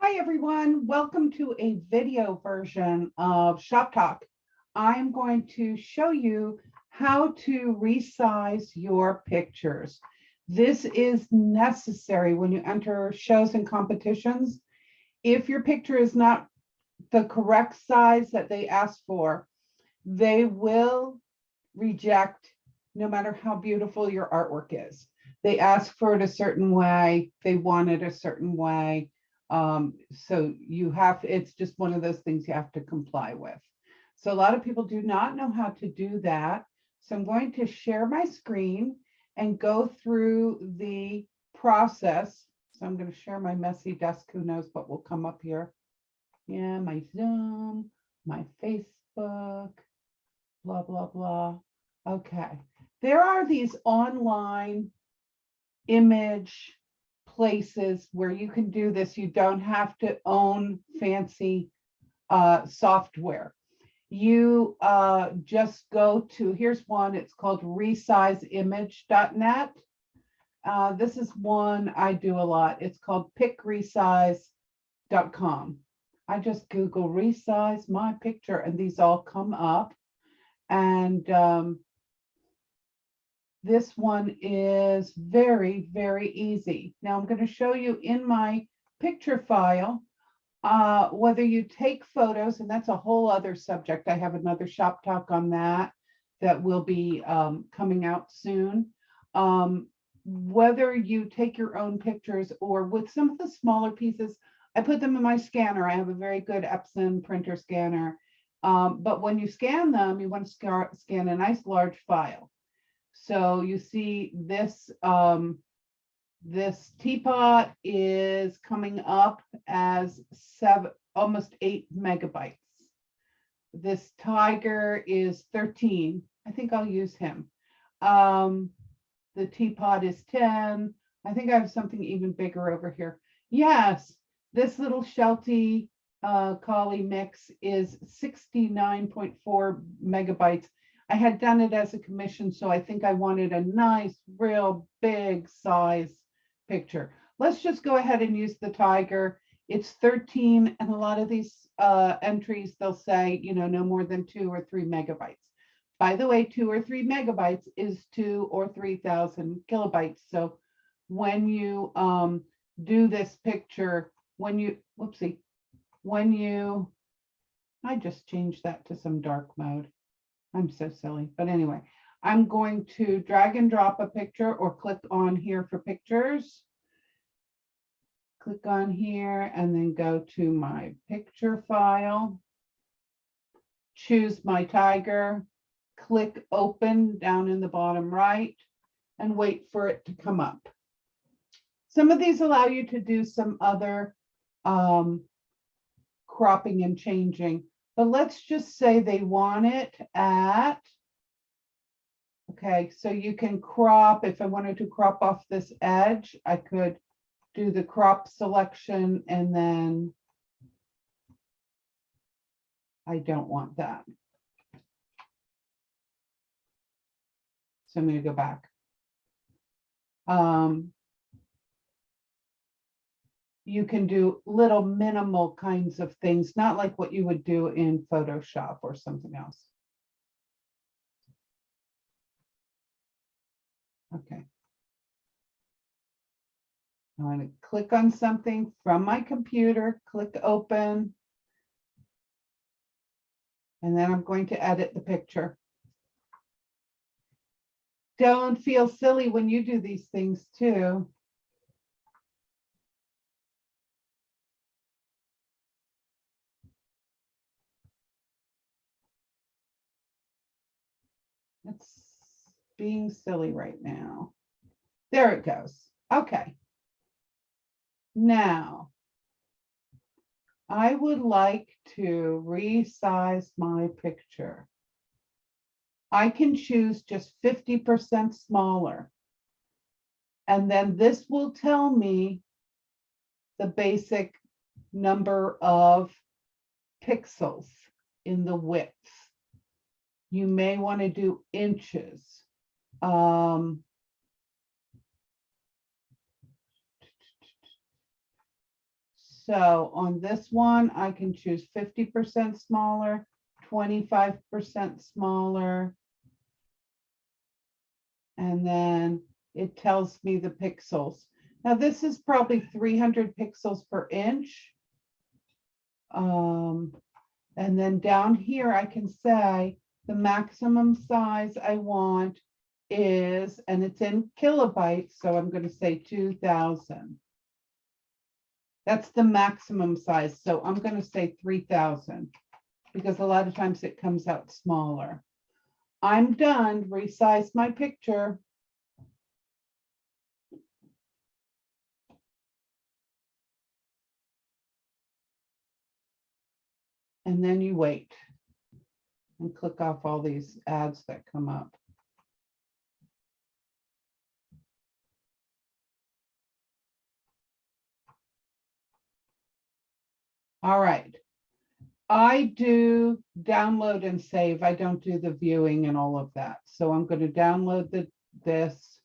Hi everyone, welcome to a video version of SHOPTALK. I'm going to show you how to resize your pictures. This is necessary when you enter shows and competitions. If your picture is not the correct size that they ask for, they will reject no matter how beautiful your artwork is. They ask for it a certain way, they want it a certain way. So it's just one of those things you have to comply with. So a lot of people do not know how to do that. So I'm going to share my screen and go through the process. So I'm going to share my messy desk. Who knows what will come up here? Yeah, my Zoom, my Facebook, blah, blah, blah. Okay. There are these online image places where you can do this. You don't have to own fancy software. You just go to, here's one, it's called resizingimage.net. This is one I do a lot. It's called pickresize.com. I just Google resize my picture and these all come up. And this one is very, very easy. Now I'm going to show you in my picture file, whether you take photos, and that's a whole other subject. I have another shop talk on that will be coming out soon. Whether you take your own pictures or with some of the smaller pieces, I put them in my scanner. I have a very good Epson printer scanner. But when you scan them, you want to scan a nice large file. So you see this, this teapot is coming up as almost 8 megabytes. This tiger is 13. I think I'll use him. The teapot is 10. I think I have something even bigger over here. Yes, this little Sheltie Collie mix is 69.4 megabytes. I had done it as a commission, so I think I wanted a nice, real big size picture. Let's just go ahead and use the tiger. It's 13, and a lot of these entries, they'll say, no more than 2 or 3 megabytes. By the way, 2 or 3 megabytes is 2 or 3,000 kilobytes. So when you do this picture, I just changed that to some dark mode. I'm so silly, but anyway, I'm going to drag and drop a picture or click on here for pictures. Click on here and then go to my picture file. Choose my tiger, click open down in the bottom right and wait for it to come up. Some of these allow you to do some other cropping and changing. But let's just say they want it at, okay, so you can crop, if I wanted to crop off this edge, I could do the crop selection and then I don't want that. So I'm going to go back. You can do little minimal kinds of things, not like what you would do in Photoshop or something else. Okay. I'm going to click on something from my computer, click open, and then I'm going to edit the picture. Don't feel silly when you do these things too. It's being silly right now. There it goes. Okay. Now, I would like to resize my picture. I can choose just 50% smaller. And then this will tell me the basic number of pixels in the width. You may want to do inches. So on this one, I can choose 50% smaller, 25% smaller. And then it tells me the pixels. Now this is probably 300 pixels per inch. And then down here, I can say the maximum size I want is, and it's in kilobytes, so I'm going to say 2000. That's the maximum size. So I'm going to say 3000 because a lot of times it comes out smaller. I'm done. Resize my picture. And then you wait and click off all these ads that come up. All right. I do download and save. I don't do the viewing and all of that. So I'm going to download this.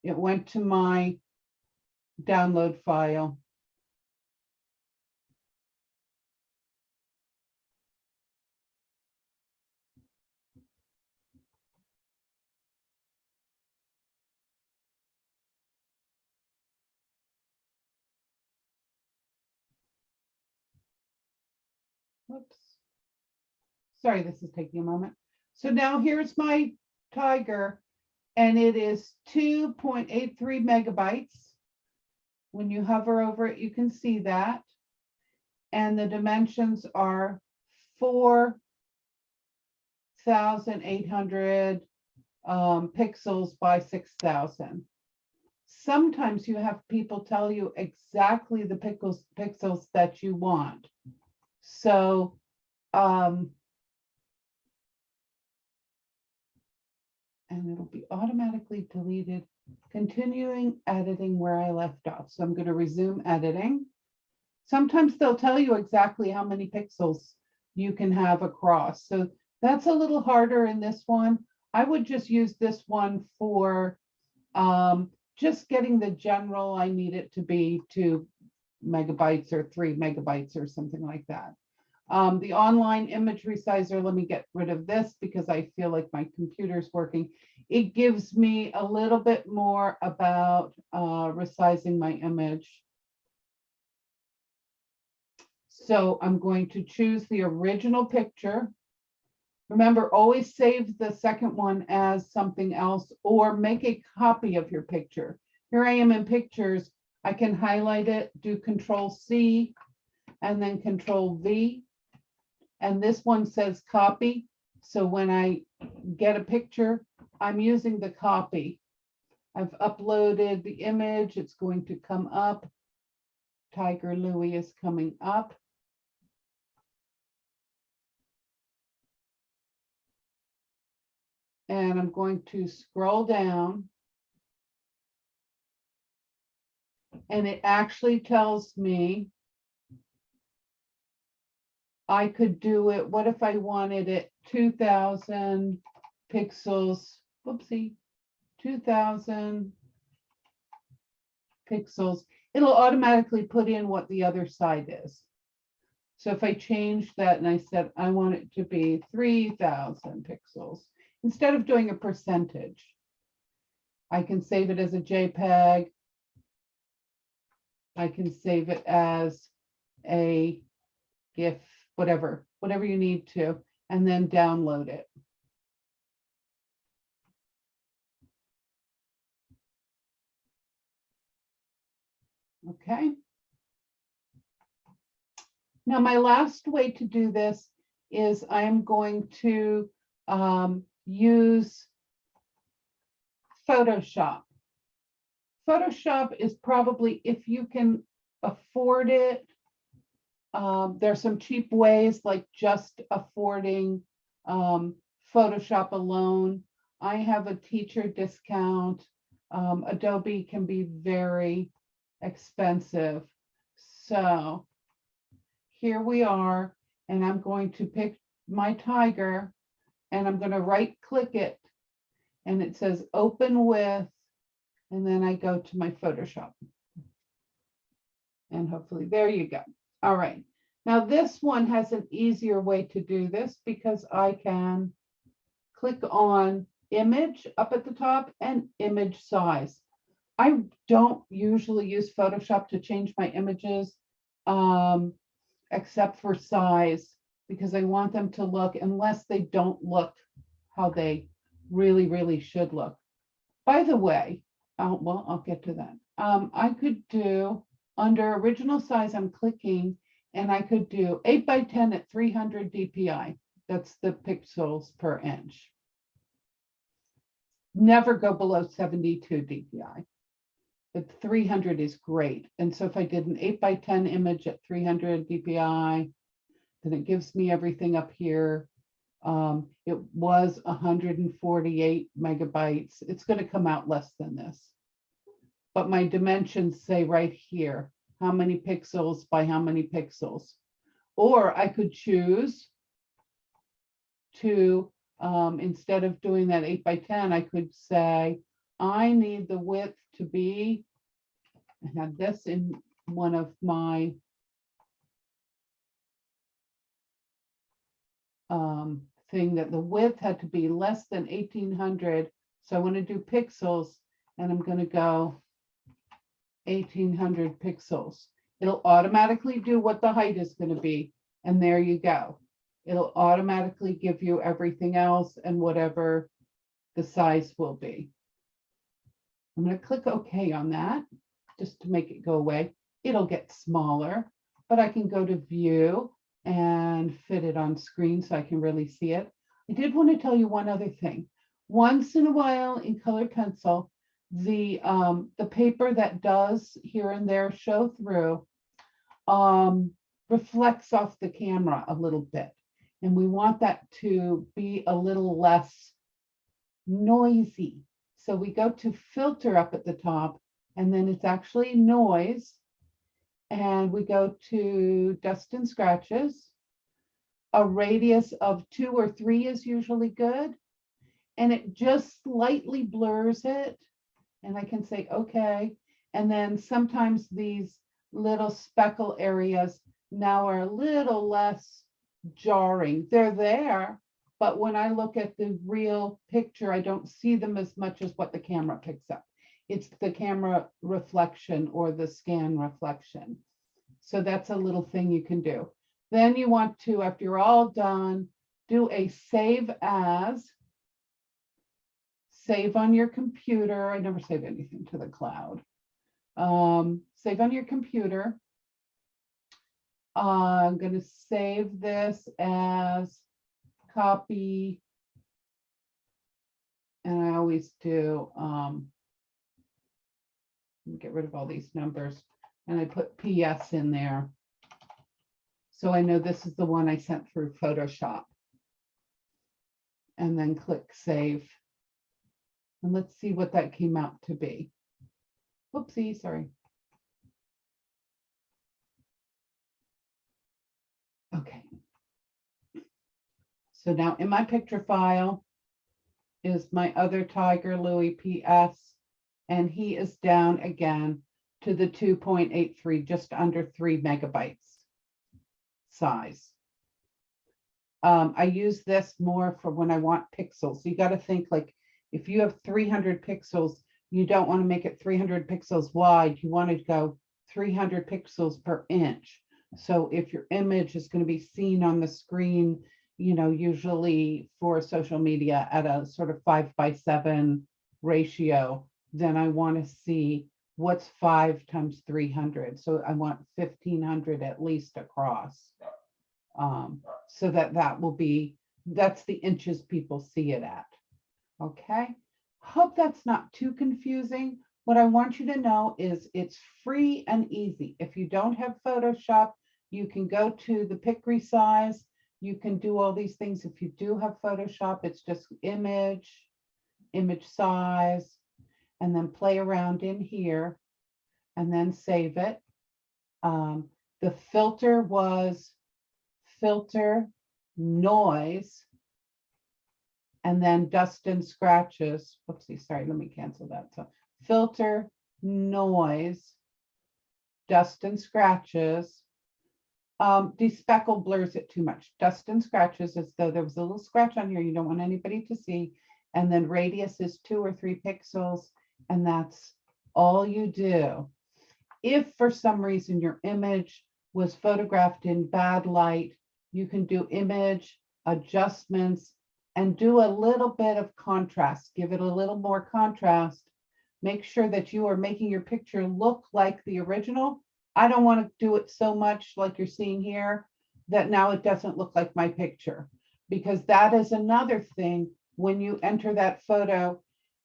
It went to my download file. Whoops. Sorry, this is taking a moment. So now here's my tiger, and it is 2.83 megabytes. When you hover over it, you can see that. And the dimensions are 4,800 pixels by 6,000. Sometimes you have people tell you exactly the pixels that you want. So and it'll be automatically deleted. Continuing editing where I left off. So I'm going to resume editing. Sometimes they'll tell you exactly how many pixels you can have across. So that's a little harder in this one. I would just use this one for just getting the general. I need it to be 2 megabytes or 3 megabytes or something like that. The online image resizer, let me get rid of this because I feel like my computer's working. It gives me a little bit more about resizing my image. So I'm going to choose the original picture. Remember, always save the second one as something else or make a copy of your picture. Here I am in pictures. I can highlight it, do Control C, and then Control V. And this one says copy. So when I get a picture, I'm using the copy. I've uploaded the image. It's going to come up. Tiger Louie is coming up. And I'm going to scroll down. And it actually tells me I could do it. What if I wanted it 2000 pixels? Whoopsie, 2000 pixels. It'll automatically put in what the other side is. So if I change that and I said I want it to be 3000 pixels, instead of doing a percentage, I can save it as a JPEG. I can save it as a GIF, whatever you need to, and then download it. Okay. Now, my last way to do this is I'm going to use Photoshop. Photoshop is probably, if you can afford it, there's some cheap ways like just affording Photoshop alone. I have a teacher discount. Adobe can be very expensive. So here we are, and I'm going to pick my tiger and I'm going to right click it and it says open with, and then I go to my Photoshop. And hopefully, there you go. All right. Now this one has an easier way to do this because I can click on image up at the top and image size. I don't usually use Photoshop to change my images, except for size, because I want them to look, unless they don't look how they really, really should look. By the way, well, I'll get to that. I could do, under original size, I'm clicking, and I could do 8 by 10 at 300 DPI. That's the pixels per inch. Never go below 72 DPI. But 300 is great. And so if I did an 8 by 10 image at 300 DPI, then it gives me everything up here. It was 148 megabytes. It's going to come out less than this. But my dimensions say right here, how many pixels by how many pixels. Or I could choose to, instead of doing that 8 by 10, I could say, I need the width to be, I had this in one of my thing, that the width had to be less than 1800. So I want to do pixels, and I'm going to go 1800 pixels. It'll automatically do what the height is going to be. And there you go. It'll automatically give you everything else and whatever the size will be. I'm going to click OK on that just to make it go away. It'll get smaller, but I can go to view and fit it on screen so I can really see it. I did want to tell you one other thing. Once in a while in colored pencil, the paper that does here and there show through reflects off the camera a little bit. And we want that to be a little less noisy. So we go to filter up at the top, and then it's actually noise. And we go to dust and scratches. A radius of 2 or 3 is usually good. And it just slightly blurs it. And I can say, okay. And then sometimes these little speckle areas now are a little less jarring. They're there, but when I look at the real picture, I don't see them as much as what the camera picks up. It's the camera reflection or the scan reflection. So that's a little thing you can do. Then you want to, after you're all done, do a save as. Save on your computer. I never save anything to the cloud. Save on your computer. I'm going to save this as copy. And I always do, get rid of all these numbers. And I put PS in there. So I know this is the one I sent through Photoshop. And then click save. And let's see what that came out to be. Whoopsie, sorry. Okay. So now in my picture file is my other Tiger Louis PS, and he is down again to the 2.83, just under 3 megabytes size. I use this more for when I want pixels. You got to think, like, if you have 300 pixels, you don't want to make it 300 pixels wide. You want to go 300 pixels per inch. So if your image is going to be seen on the screen, you know, usually for social media at a sort of 5:7 ratio, then I want to see what's 5 times 300. So I want 1500 at least across. So that will be, that's the inches people see it at. Okay, hope that's not too confusing. What I want you to know is it's free and easy. If you don't have Photoshop, you can go to the pick resize. You can do all these things. If you do have Photoshop, it's just image size, and then play around in here and then save it. The filter was filter noise, and then dust and scratches. Oopsie, sorry, let me cancel that. So filter noise dust and scratches. Despeckle blurs it too much. Dust and scratches, as though there was a little scratch on here you don't want anybody to see. And then radius is 2 or 3 pixels, and that's all you do. If for some reason your image was photographed in bad light, you can do image adjustments and do a little bit of contrast. Give it a little more contrast. Make sure that you are making your picture look like the original. I don't want to do it so much like you're seeing here that now it doesn't look like my picture, because that is another thing. When you enter that photo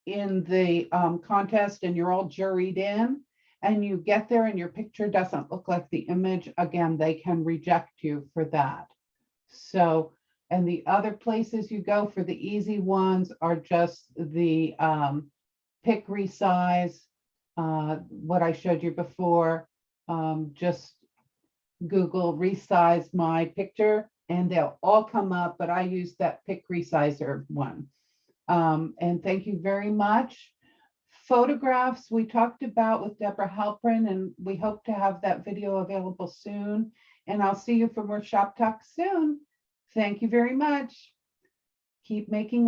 in the contest and you're all juried in and you get there and your picture doesn't look like the image, again, they can reject you for that. So, and the other places you go for the easy ones are just the pick resize, what I showed you before. Just Google resize my picture and they'll all come up, but I use that pick resizer one. And thank you very much. Photographs we talked about with Deborah Halprin, and we hope to have that video available soon. And I'll see you for more Shop Talk soon. Thank you very much. Keep making